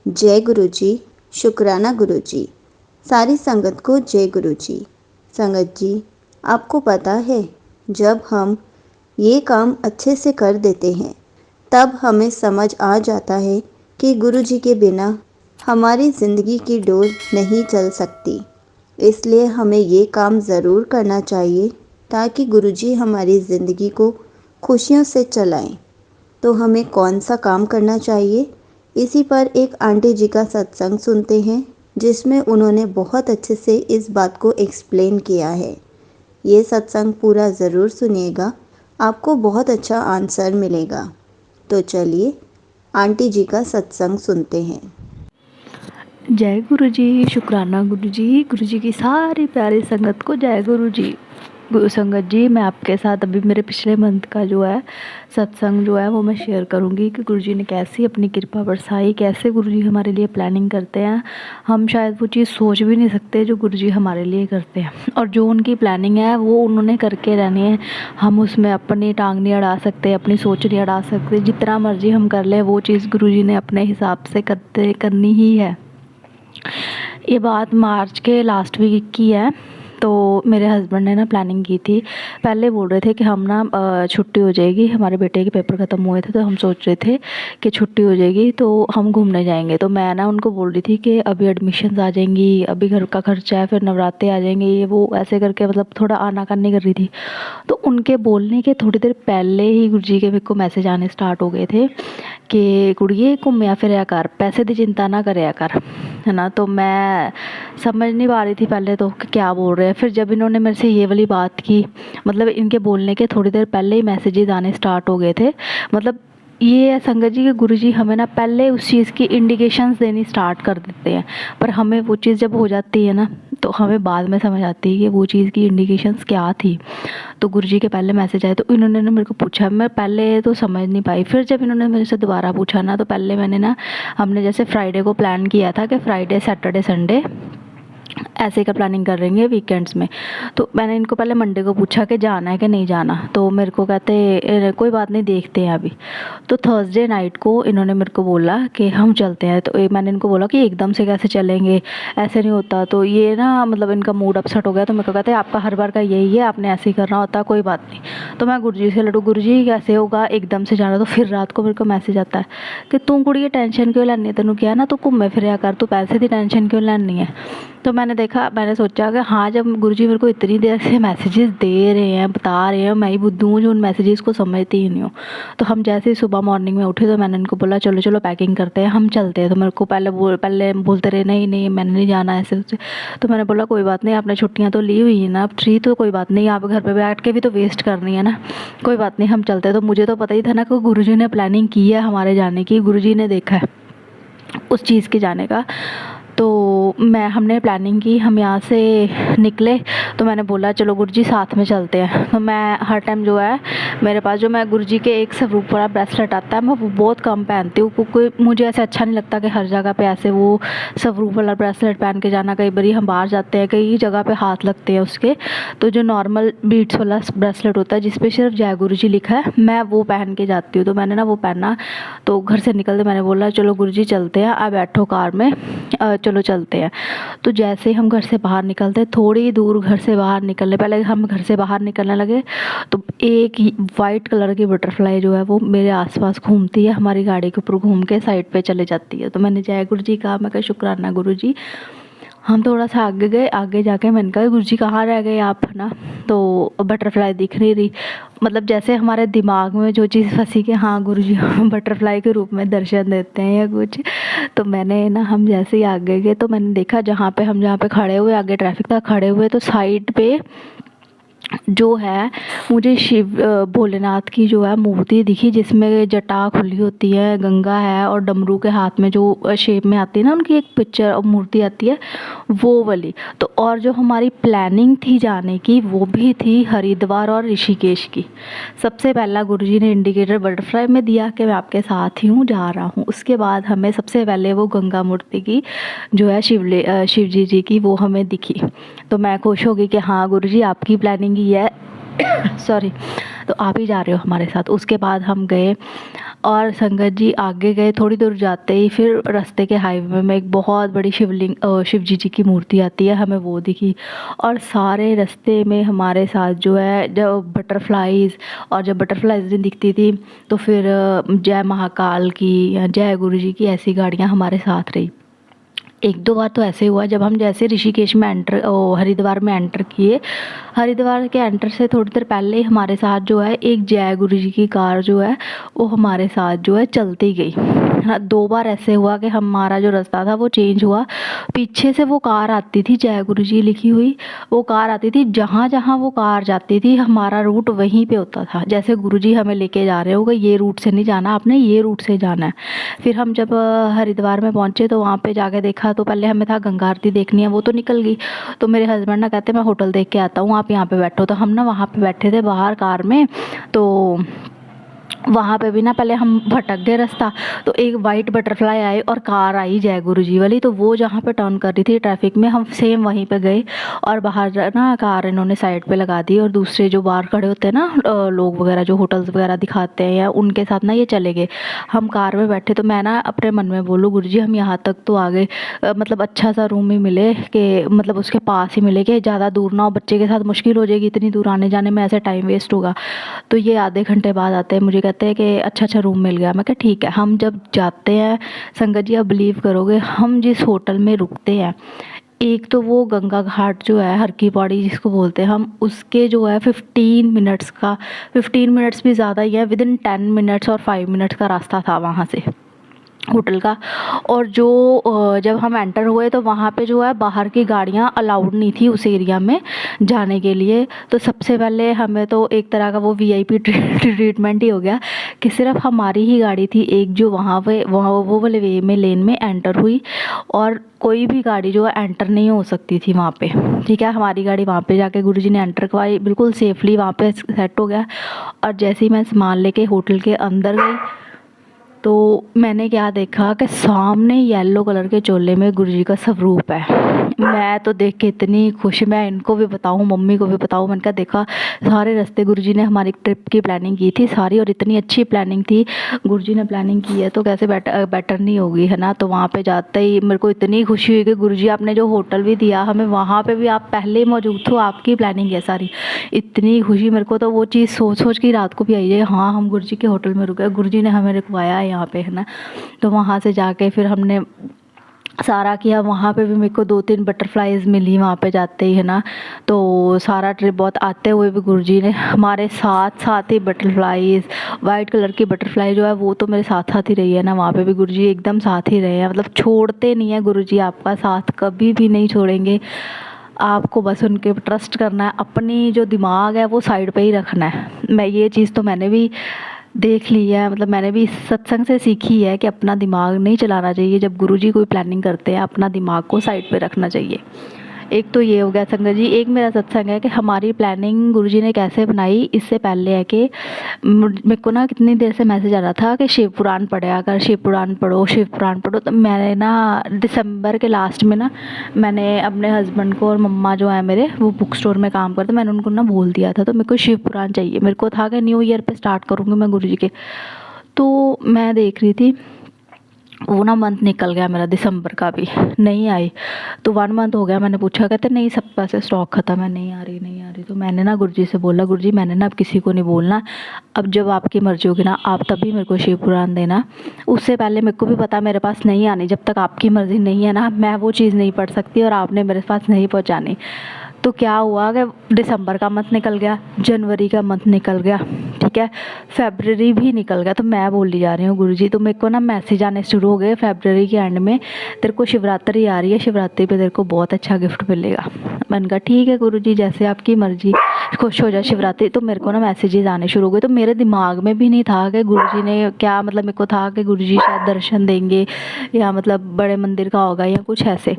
जय गुरु जी, शुक्राना गुरु जी। सारी संगत को जय गुरु जी। संगत जी, आपको पता है, जब हम ये काम अच्छे से कर देते हैं तब हमें समझ आ जाता है कि गुरु जी के बिना हमारी ज़िंदगी की डोर नहीं चल सकती। इसलिए हमें ये काम ज़रूर करना चाहिए ताकि गुरु जी हमारी ज़िंदगी को खुशियों से चलाएं। तो हमें कौन सा काम करना चाहिए, इसी पर एक आंटी जी का सत्संग सुनते हैं जिसमें उन्होंने बहुत अच्छे से इस बात को एक्सप्लेन किया है। ये सत्संग पूरा ज़रूर सुनिएगा, आपको बहुत अच्छा आंसर मिलेगा। तो चलिए आंटी जी का सत्संग सुनते हैं। जय गुरु जी, शुक्राना गुरु जी की सारी प्यारी संगत को जय गुरु जी। संगत जी, मैं आपके साथ अभी मेरे पिछले मंथ का जो है सत्संग जो है वो मैं शेयर करूंगी कि गुरु जी ने कैसी अपनी कृपा बरसाई, कैसे गुरु जी हमारे लिए प्लानिंग करते हैं। हम शायद वो चीज़ सोच भी नहीं सकते जो गुरु जी हमारे लिए करते हैं, और जो उनकी प्लानिंग है वो उन्होंने करके रहनी है। हम उसमें अपनी टांग नहीं अड़ा सकते, अपनी सोच नहीं अड़ा सकते। जितना मर्जी हम कर लें, वो चीज़ गुरु जी ने अपने हिसाब से करनी ही है। ये बात मार्च के लास्ट वीक की है। तो मेरे हस्बैंड ने ना प्लानिंग की थी। पहले बोल रहे थे कि हम ना छुट्टी हो जाएगी, हमारे बेटे के पेपर ख़त्म हुए थे तो हम सोच रहे थे कि छुट्टी हो जाएगी तो हम घूमने जाएंगे। तो मैं ना उनको बोल रही थी कि अभी एडमिशन्स आ जाएंगी, अभी घर का खर्चा है, फिर नवरात्रे आ जाएंगे, ये वो ऐसे करके मतलब थोड़ा आनाकानी कर रही थी। तो उनके बोलने के थोड़ी देर पहले ही गुरुजी के मेरे को मैसेज आने स्टार्ट हो गए थे कि कुड़िए घूमया फिरया कर, पैसे की चिंता ना करया कर, है ना। तो मैं समझ नहीं पा रही थी पहले तो कि क्या बोल रहे हैं। फिर जब इन्होंने मेरे से ये वाली बात की, मतलब इनके बोलने के थोड़ी देर पहले ही मैसेजेस आने स्टार्ट हो गए थे। मतलब ये है संगत जी कि गुरुजी हमें ना पहले उस चीज़ की इंडिकेशंस देनी स्टार्ट कर देते हैं, पर हमें वो चीज़ जब हो जाती है ना तो हमें बाद में समझ आती है कि वो चीज़ की इंडिकेशंस क्या थी। तो गुरुजी के पहले मैसेज आए तो इन्होंने ना मेरे को पूछा, मैं पहले तो समझ नहीं पाई। फिर जब इन्होंने मेरे से दोबारा पूछा ना, तो पहले मैंने ना, हमने जैसे फ्राइडे को प्लान किया था कि फ्राइडे सैटरडे संडे ऐसे का प्लानिंग कर रहे हैं वीकेंड्स में। तो मैंने इनको पहले मंडे को पूछा कि जाना है कि नहीं जाना, तो मेरे को कहते कोई बात नहीं, देखते हैं अभी। तो थर्सडे नाइट को इन्होंने मेरे को बोला कि हम चलते हैं। तो मैंने इनको बोला कि एकदम से कैसे चलेंगे, ऐसे नहीं होता। तो ये ना मतलब इनका मूड अपसेट हो गया। तो मेरे को कहते हैं आपका हर बार का यही है, आपने ऐसे ही करना होता, कोई बात नहीं। तो मैं गुरुजी से लड़ू, गुरुजी कैसे होगा एकदम से जाना। तो फिर रात को मेरे को मैसेज आता है कि तू कुड़ी ये टेंशन क्यों लेनी है, तेनू किया ना तू घूमे फिर कर, तू पैसे की टेंशन क्यों लेनी है। तो मैंने सोचा कि हाँ, जब गुरुजी मेरे को इतनी देर से मैसेजेस दे रहे हैं, बता रहे हैं, मैं ही बुद्धू हूँ जो उन मैसेजेस को समझती ही नहीं हूँ। तो हम जैसे ही सुबह मॉर्निंग में उठे तो मैंने इनको बोला चलो चलो पैकिंग करते हैं, हम चलते हैं। तो मेरे को पहले बोलते रहे नहीं नहीं मैंने नहीं जाना ऐसे उससे। तो मैंने बोला कोई बात नहीं, आपने छुट्टियाँ तो ली हुई है ना, अब फ्री तो कोई बात नहीं, आप घर पर बैठ के भी तो वेस्ट करनी है ना, कोई बात नहीं हम चलते हैं। तो मुझे तो पता ही था ना कि गुरुजी ने प्लानिंग की है हमारे जाने की, गुरुजी ने देखा है उस चीज़ के जाने का। तो हमने प्लानिंग की, हम यहाँ से निकले। तो मैंने बोला चलो गुरुजी साथ में चलते हैं। तो मैं हर टाइम जो है मेरे पास जो मैं गुरुजी के एक स्वरूप वाला ब्रेसलेट आता है, मैं वो बहुत कम पहनती हूँ क्योंकि मुझे ऐसे अच्छा नहीं लगता कि हर जगह पे ऐसे वो स्वरूप वाला ब्रेसलेट पहन के जाना। कई बार हम बाहर जाते हैं, कई जगह पे हाथ लगते हैं उसके। तो जो नॉर्मल बीट्स वाला ब्रेसलेट होता है जिसपे सिर्फ जय गुरुजी लिखा है, मैं वो पहन के जाती हूँ। तो मैंने ना वो पहना। तो घर से निकलते मैंने बोला चलो गुरुजी चलते हैं, आप बैठो कार में, चलो चलते हैं। तो जैसे हम घर से बाहर निकलते, थोड़ी दूर घर से बाहर निकलने पहले हम घर से बाहर निकलने लगे तो एक वाइट कलर की बटरफ्लाई जो है वो मेरे आसपास घूमती है, हमारी गाड़ी के ऊपर घूम के साइड पे चले जाती है। तो मैंने जय गुरु जी कहा, मैं कहा शुक्राना गुरु जी। हम थोड़ा सा आगे गए, आगे जाके मैंने कहा गुरु जी कहाँ रह गए आप, है ना। तो बटरफ्लाई दिख नहीं रही, मतलब जैसे हमारे दिमाग में जो चीज़ फंसी कि हाँ गुरु जी बटरफ्लाई के रूप में दर्शन देते हैं या कुछ। तो मैंने ना, हम जैसे ही आगे गए तो मैंने देखा जहाँ पे खड़े हुए, आगे ट्रैफिक था, खड़े हुए तो साइड पे जो है मुझे शिव भोलेनाथ की जो है मूर्ति दिखी, जिसमें जटा खुली होती है, गंगा है और डमरू के हाथ में जो शेप में आती है ना उनकी एक पिक्चर और मूर्ति आती है, वो वाली। तो और जो हमारी प्लानिंग थी जाने की वो भी थी हरिद्वार और ऋषिकेश की। सबसे पहला गुरुजी ने इंडिकेटर बटरफ्लाई में दिया कि मैं आपके साथ ही हूँ, जा रहा हूँ। उसके बाद हमें सबसे पहले वो गंगा मूर्ति की जो है शिव जी की वो हमें दिखी। तो मैं खुश हो गई कि हाँ गुरुजी आपकी प्लानिंग ही है सॉरी। तो आप ही जा रहे हो हमारे साथ। उसके बाद हम गए और संगत जी आगे गए, थोड़ी दूर जाते ही फिर रास्ते के हाईवे में एक बहुत बड़ी शिव जी की मूर्ति आती है, हमें वो दिखी। और सारे रास्ते में हमारे साथ जो है जब बटरफ्लाईज़, और जब बटरफ्लाईज़ नहीं दिखती थी तो फिर जय महाकाल की या जय गुरु जी की ऐसी गाड़ियाँ हमारे साथ रही। एक दो बार तो ऐसे हुआ जब हम जैसे ऋषिकेश में हरिद्वार में एंटर किए, हरिद्वार के एंटर से थोड़ी देर पहले ही हमारे साथ जो है एक जय गुरु जी की कार जो है वो हमारे साथ जो है चलती गई। हाँ, दो बार ऐसे हुआ कि हमारा जो रास्ता था वो चेंज हुआ। पीछे से वो कार आती थी, जय गुरु जी लिखी हुई वो कार आती थी, जहाँ जहाँ वो कार जाती थी हमारा रूट वहीं पे होता था। जैसे गुरु जी हमें लेके जा रहे होगे, ये रूट से नहीं जाना आपने, ये रूट से जाना है। फिर हम जब हरिद्वार में पहुँचे तो वहाँ पे जाके देखा तो पहले हमें था गंगा आरती देखनी है, वो तो निकल गई। तो मेरे हस्बैंड ना कहते मैं होटल देख के आता हूँ, आप यहाँ पे बैठो। तो हम ना वहाँ पे बैठे थे बाहर कार में, तो वहाँ पे भी ना पहले हम भटक गए रास्ता। तो एक वाइट बटरफ्लाई आई और कार आई जय गुरु जी वाली, तो वो जहाँ पे टर्न कर रही थी ट्रैफिक में, हम सेम वहीं पे गए और बाहर ना कार इन्होंने साइड पे लगा दी। और दूसरे जो बाहर खड़े होते हैं ना लोग वगैरह जो होटल्स वगैरह दिखाते हैं, या उनके साथ ना ये चले गए। हम कार में बैठे तो मैं ना अपने मन में बोलूँ गुरु जी हम यहाँ तक तो आ गए, मतलब अच्छा सा रूम ही मिले कि मतलब उसके पास ही मिले कि ज़्यादा दूर ना हो, बच्चे के साथ मुश्किल हो जाएगी, इतनी दूर आने जाने में ऐसे टाइम वेस्ट होगा। तो ये आधे घंटे बाद आते हैं, मुझे कहते हैं कि अच्छा रूम मिल गया। मैं कहा ठीक है। हम जब जाते हैं संगत जी, आप बिलीव करोगे हम जिस होटल में रुकते हैं, एक तो वो गंगा घाट जो है हर की पौड़ी जिसको बोलते हैं हम, उसके जो है 15 मिनट्स भी ज़्यादा ही है, विदिन 10 मिनट्स और 5 मिनट्स का रास्ता था वहाँ से होटल का। और जो जब हम एंटर हुए तो वहाँ पे जो है बाहर की गाड़ियाँ अलाउड नहीं थी उस एरिया में जाने के लिए। तो सबसे पहले हमें तो एक तरह का वो वीआईपी ट्रीटमेंट ही हो गया कि सिर्फ हमारी ही गाड़ी थी एक जो वहाँ वो वाले वे में लेन में एंटर हुई, और कोई भी गाड़ी जो है एंटर नहीं हो सकती थी वहाँ पे। ठीक है, हमारी गाड़ी वहाँ पे जाके गुरुजी ने एंटर करवाई, बिल्कुल सेफली वहाँ पे सेट हो गया। और जैसे ही मैं सामान लेके होटल के अंदर गई तो मैंने क्या देखा कि सामने येलो कलर के चोले में गुरुजी का स्वरूप है। मैं तो देख के इतनी खुश, मैं इनको भी बताऊँ मम्मी को भी बताऊँ, मैंने कहा देखा सारे रास्ते गुरुजी ने हमारी ट्रिप की प्लानिंग की थी सारी, और इतनी अच्छी प्लानिंग थी, गुरुजी ने प्लानिंग की है तो कैसे बेटर नहीं होगी, है ना। तो वहाँ पे जाते ही मेरे को इतनी खुशी हुई कि गुरुजी आपने जो होटल भी दिया हमें वहाँ पे भी आप पहले ही मौजूद थे, आपकी प्लानिंग है सारी। इतनी खुशी मेरे को तो वो चीज़ सोच सोच के रात को भी आई है, हाँ हम गुरुजी के होटल में रुके, गुरुजी ने हमें रुकवाया है यहाँ पे, है ना। तो वहाँ से जाके फिर हमने सारा किया। वहाँ पे भी मेरे को 2-3 बटरफ्लाईज़ मिली वहाँ पे जाते ही, है ना। तो सारा ट्रिप बहुत आते हुए भी गुरुजी ने हमारे साथ साथ ही बटरफ्लाईज़, वाइट कलर की बटरफ्लाई जो है वो तो मेरे साथ साथ ही रही है ना, वहाँ पे भी गुरुजी एकदम साथ ही रहे हैं, मतलब छोड़ते नहीं है गुरुजी, आपका साथ कभी भी नहीं छोड़ेंगे। आपको बस उनके ट्रस्ट करना है, अपनी जो दिमाग है वो साइड पे ही रखना है। मैं ये चीज़ तो मैंने भी देख ली है, मतलब मैंने भी इस सत्संग से सीखी है कि अपना दिमाग नहीं चलाना चाहिए, जब गुरुजी कोई प्लानिंग करते हैं अपना दिमाग को साइड पे रखना चाहिए। एक तो ये हो गया संगत जी। एक मेरा सत्संग है कि हमारी प्लानिंग गुरुजी ने कैसे बनाई। इससे पहले है कि मेरे को ना कितनी देर से मैसेज आ रहा था कि शिव पुराण पढ़ा कर, शिव पुराण पढ़ो, शिव पुराण पढ़ो। तो मैंने ना दिसंबर के लास्ट में ना मैंने अपने हस्बैंड को और मम्मा जो है मेरे वो बुक स्टोर में काम करते, मैंने उनको ना बोल दिया था, तो मेरे को शिव पुराण चाहिए। मेरे को था कि न्यू ईयर पे स्टार्ट करूँगी मैं गुरुजी के। तो मैं देख रही थी वो ना मंथ निकल गया मेरा, दिसंबर का भी नहीं आई। तो 1 मंथ हो गया, मैंने पूछा, कहते नहीं सब पैसे स्टॉक ख़त्म है, नहीं आ रही। तो मैंने ना गुरुजी से बोला, गुरुजी मैंने ना अब किसी को नहीं बोलना, अब जब आपकी मर्जी होगी ना आप तभी मेरे को शिव पुराण देना। उससे पहले मेरे को भी पता मेरे पास नहीं आनी, जब तक आपकी मर्ज़ी नहीं है ना मैं वो चीज़ नहीं पढ़ सकती, और आपने मेरे पास नहीं पहुँचानी। तो क्या हुआ कि दिसंबर का मंथ निकल गया, जनवरी का मंथ निकल गया, ठीक है, फेबररी भी निकल गया। तो मैं बोली जा रही हूँ गुरुजी, तो मेरे को ना मैसेज आने शुरू हो गए फेबररी के एंड में, तेरे को शिवरात्रि आ रही है, शिवरात्रि पे तेरे को बहुत अच्छा गिफ्ट मिलेगा। मैंने कहा ठीक है गुरुजी जैसे आपकी मर्जी, खुश हो जाए शिवरात्रि। तो मेरे को ना मैसेजेस आने शुरू हो गए। तो मेरे दिमाग में भी नहीं था कि गुरुजी ने क्या, मतलब मेरे को था कि गुरुजी शायद दर्शन देंगे या मतलब बड़े मंदिर का होगा या कुछ ऐसे।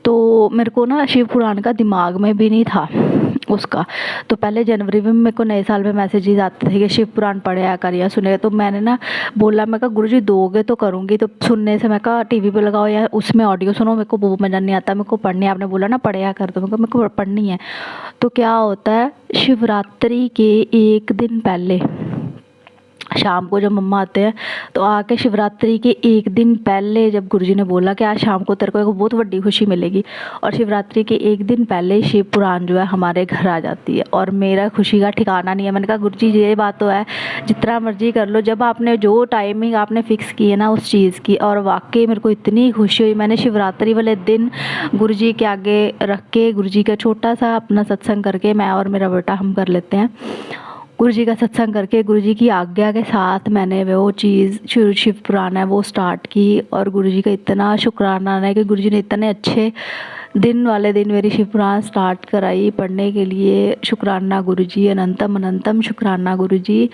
तो मेरे को ना शिव पुराण का दिमाग में भी नहीं था। उसका। तो पहले जनवरी में मेरे को नए साल में मैसेजेस आते थे कि शिव पुराण पढ़े कर या सुने। तो मैंने ना बोला, मैं कहा गुरुजी दोगे तो करूँगी। तो सुनने से मैं कहा टीवी पे लगाओ या उसमें ऑडियो सुनो, मेरे को वो मज़ा नहीं आता, मेरे को पढ़नी है। आपने बोला ना पढ़े कर, तो मैं कहा मेरे को पढ़नी है। तो क्या होता है, शिवरात्रि के एक दिन पहले शाम को जब मम्मा आते हैं तो आके शिवरात्रि के एक दिन पहले जब गुरुजी ने बोला कि आज शाम को तेरे को एक बहुत बड़ी खुशी मिलेगी, और शिवरात्रि के एक दिन पहले शिव पुराण जो है हमारे घर आ जाती है, और मेरा खुशी का ठिकाना नहीं है। मैंने कहा गुरुजी ये बात तो है, जितना मर्जी कर लो, जब आपने जो टाइमिंग आपने फ़िक्स की है ना उस चीज़ की। और वाकई मेरे को इतनी खुशी हुई। मैंने शिवरात्रि वाले दिन गुरुजी के आगे रख के गुरुजी का छोटा सा अपना सत्संग करके, मैं और मेरा बेटा हम कर लेते हैं, गुरुजी का सत्संग करके गुरुजी की आज्ञा के साथ मैंने वो चीज़ शिव पुराण है वो स्टार्ट की। और गुरुजी का इतना शुक्राना है कि गुरुजी ने इतने अच्छे दिन वाले दिन मेरी शिव पुराण स्टार्ट कराई पढ़ने के लिए। शुक्राना गुरुजी, अनंतम अनंतम शुक्राना गुरुजी।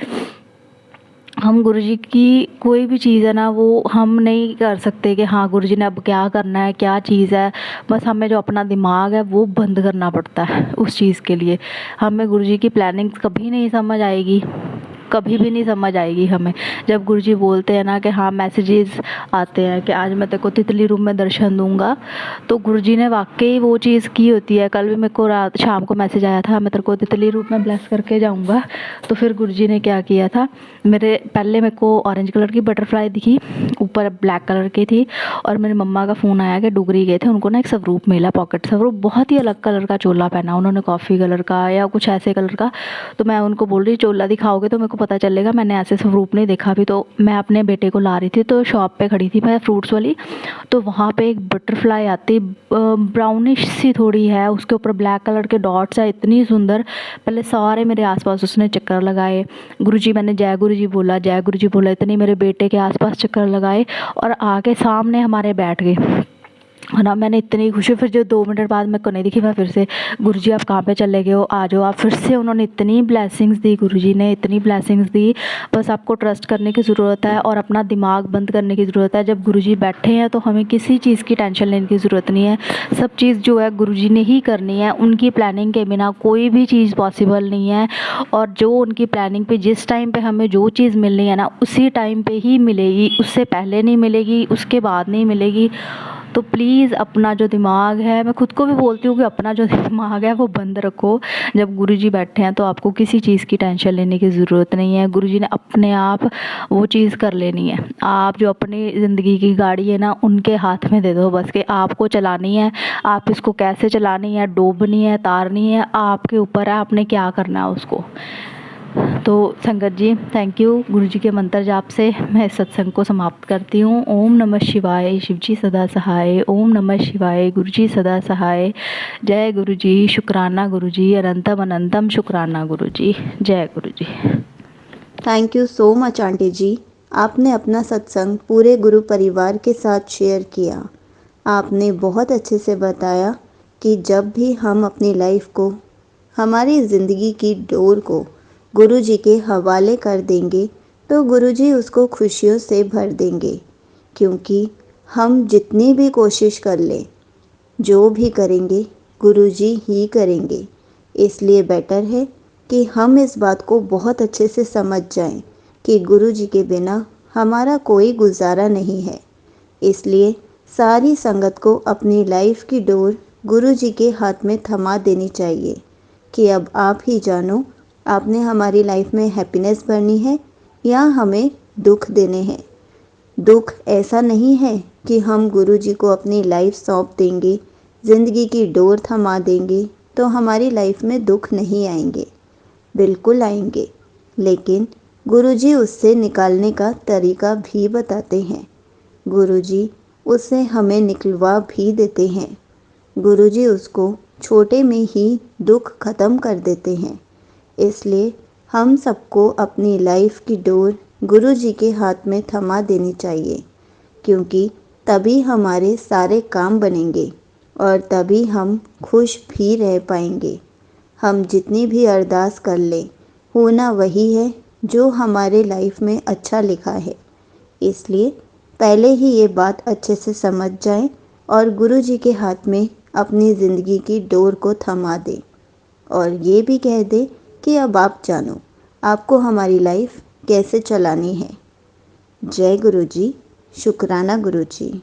हम गुरुजी की कोई भी चीज़ है ना, वो हम नहीं कर सकते कि हाँ गुरुजी ने अब क्या करना है, क्या चीज़ है। बस हमें जो अपना दिमाग है वो बंद करना पड़ता है उस चीज़ के लिए। हमें गुरुजी की प्लानिंग कभी नहीं समझ आएगी, कभी भी नहीं समझ आएगी हमें। जब गुरुजी बोलते हैं ना कि हाँ मैसेजेस आते हैं कि आज मैं तेरे को तितली रूप में दर्शन दूंगा, तो गुरुजी ने वाकई वो चीज़ की होती है। कल भी मेरे को रात शाम को मैसेज आया था, मैं तेरे को तितली रूप में ब्लेस करके जाऊंगा। तो फिर गुरुजी ने क्या किया था, पहले मेरे को ऑरेंज कलर की बटरफ्लाई दिखी, ऊपर ब्लैक कलर की थी, और मेरी मम्मा का फ़ोन आया कि डुगरी गए थे, उनको ना एक स्वरूप मिला, पॉकेट स्वरूप, बहुत ही अलग कलर का चोला पहना उन्होंने, कॉफ़ी कलर का या कुछ ऐसे कलर का। तो मैं उनको बोल रही चोला दिखाओगे तो मेरे को पता चलेगा, मैंने ऐसे स्वरूप नहीं देखा अभी। तो मैं अपने बेटे को ला रही थी, तो शॉप पे खड़ी थी मैं फ्रूट्स वाली, तो वहाँ पे एक बटरफ्लाई आती, ब्राउनिश सी थोड़ी है, उसके ऊपर ब्लैक कलर के डॉट्स है, इतनी सुंदर। पहले सारे मेरे आसपास उसने चक्कर लगाए, गुरुजी, मैंने जय गुरुजी बोला, जय गुरुजी बोला, इतनी मेरे बेटे के आसपास चक्कर लगाए और आके सामने हमारे बैठ गए। है ना, मैंने इतनी खुशी, फिर जो 2 मिनट बाद मेरे को नहीं दिखी, मैं फिर से गुरुजी आप कहाँ पे चले गए हो, आ जाओ आप। फिर से उन्होंने इतनी ब्लेसिंग्स दी, गुरुजी ने इतनी ब्लेसिंग्स दी। बस आपको ट्रस्ट करने की ज़रूरत है और अपना दिमाग बंद करने की ज़रूरत है। जब गुरुजी बैठे हैं तो हमें किसी चीज़ की टेंशन लेने की ज़रूरत नहीं है। सब चीज़ जो है गुरुजी ने ही करनी है, उनकी प्लानिंग के बिना कोई भी चीज़ पॉसिबल नहीं है। और जो उनकी प्लानिंग पे जिस टाइम पे हमें जो चीज़ मिलनी है ना, उसी टाइम पे ही मिलेगी, उससे पहले नहीं मिलेगी, उसके बाद नहीं मिलेगी। तो प्लीज़ अपना जो दिमाग है, मैं खुद को भी बोलती हूँ कि अपना जो दिमाग है वो बंद रखो। जब गुरुजी बैठे हैं तो आपको किसी चीज़ की टेंशन लेने की ज़रूरत नहीं है। गुरुजी ने अपने आप वो चीज़ कर लेनी है। आप जो अपनी ज़िंदगी की गाड़ी है ना, उनके हाथ में दे दो बस, कि आपको चलानी है, आप इसको कैसे चलानी है, डूबनी है, तारनी है, आपके ऊपर है, आपने क्या करना है उसको। तो संगत जी, थैंक यू। गुरुजी के मंत्र जाप से मैं इस सत्संग को समाप्त करती हूँ। ओम नमः शिवाय, शिवजी सदा सहाय। ओम नमः शिवाय, गुरुजी सदा सहाय। जय गुरुजी, शुक्राना गुरुजी, अनंतम अनंतम शुक्राना गुरुजी। जय Guruji. Thank you so much aunty ji. आपने अपना सत्संग पूरे गुरु परिवार के साथ शेयर किया। आपने बहुत अच्छे से बताया कि जब भी हम अपनी लाइफ को, हमारी ज़िंदगी की डोर को गुरुजी के हवाले कर देंगे तो गुरुजी उसको खुशियों से भर देंगे। क्योंकि हम जितनी भी कोशिश कर लें, जो भी करेंगे गुरुजी ही करेंगे। इसलिए बेटर है कि हम इस बात को बहुत अच्छे से समझ जाएं कि गुरुजी के बिना हमारा कोई गुजारा नहीं है। इसलिए सारी संगत को अपनी लाइफ की डोर गुरुजी के हाथ में थमा देनी चाहिए कि अब आप ही जानो, आपने हमारी लाइफ में हैप्पीनेस भरनी है या हमें दुख देने हैं। दुख ऐसा नहीं है कि हम गुरुजी को अपनी लाइफ सौंप देंगे, ज़िंदगी की डोर थमा देंगे तो हमारी लाइफ में दुख नहीं आएंगे। बिल्कुल आएंगे, लेकिन गुरुजी उससे निकालने का तरीका भी बताते हैं। गुरुजी उससे हमें निकलवा भी देते हैं। गुरुजी उसको छोटे में ही दुख खत्म कर देते हैं। इसलिए हम सबको अपनी लाइफ की डोर गुरुजी के हाथ में थमा देनी चाहिए, क्योंकि तभी हमारे सारे काम बनेंगे और तभी हम खुश भी रह पाएंगे। हम जितनी भी अरदास कर लें, होना वही है जो हमारे लाइफ में अच्छा लिखा है। इसलिए पहले ही ये बात अच्छे से समझ जाएं और गुरुजी के हाथ में अपनी ज़िंदगी की डोर को थमा दें। और ये भी कह दे कि अब आप जानो आपको हमारी लाइफ कैसे चलानी है। जय गुरु जी। शुक्राना गुरु जी।